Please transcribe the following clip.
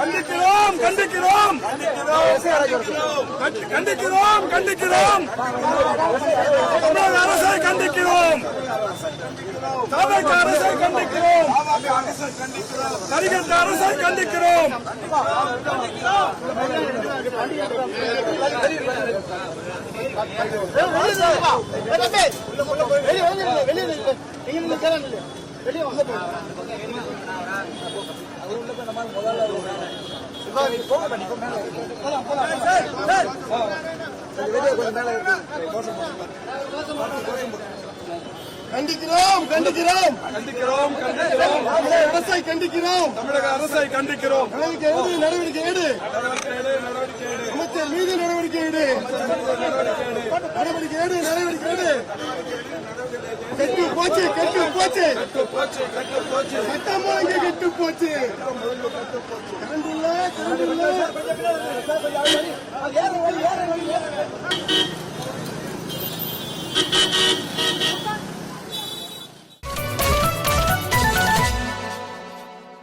கண்டிக்கிறோம் கண்டிக்கிறோம் கண்டிக்கிறோம் கண்டிக்கிறோம் தமிழக அரசை கண்டிக்கிறோம் தமிழக அரசை கண்டிக்கிறோம் நடிகர் அரசை கண்டிக்கிறோம் வெளியே கண்டிக்கிறோம் கண்டிக்கிறோம் கண்டிக்கிறோம் தமிழக அரசை கண்டிக்கிறோம் தமிழக அரசை கண்டிக்கிறோம் நடவடிக்கை எடு அமைச்சர் மீது நடவடிக்கை எடு நடவடிக்கை எடு நடவடிக்கை எடு கெட்டு போச்சு கெட்டு போச்சு சட்டமா இங்க கெட்டு போச்சு கரண்டுள்ள கரண்டுள்ள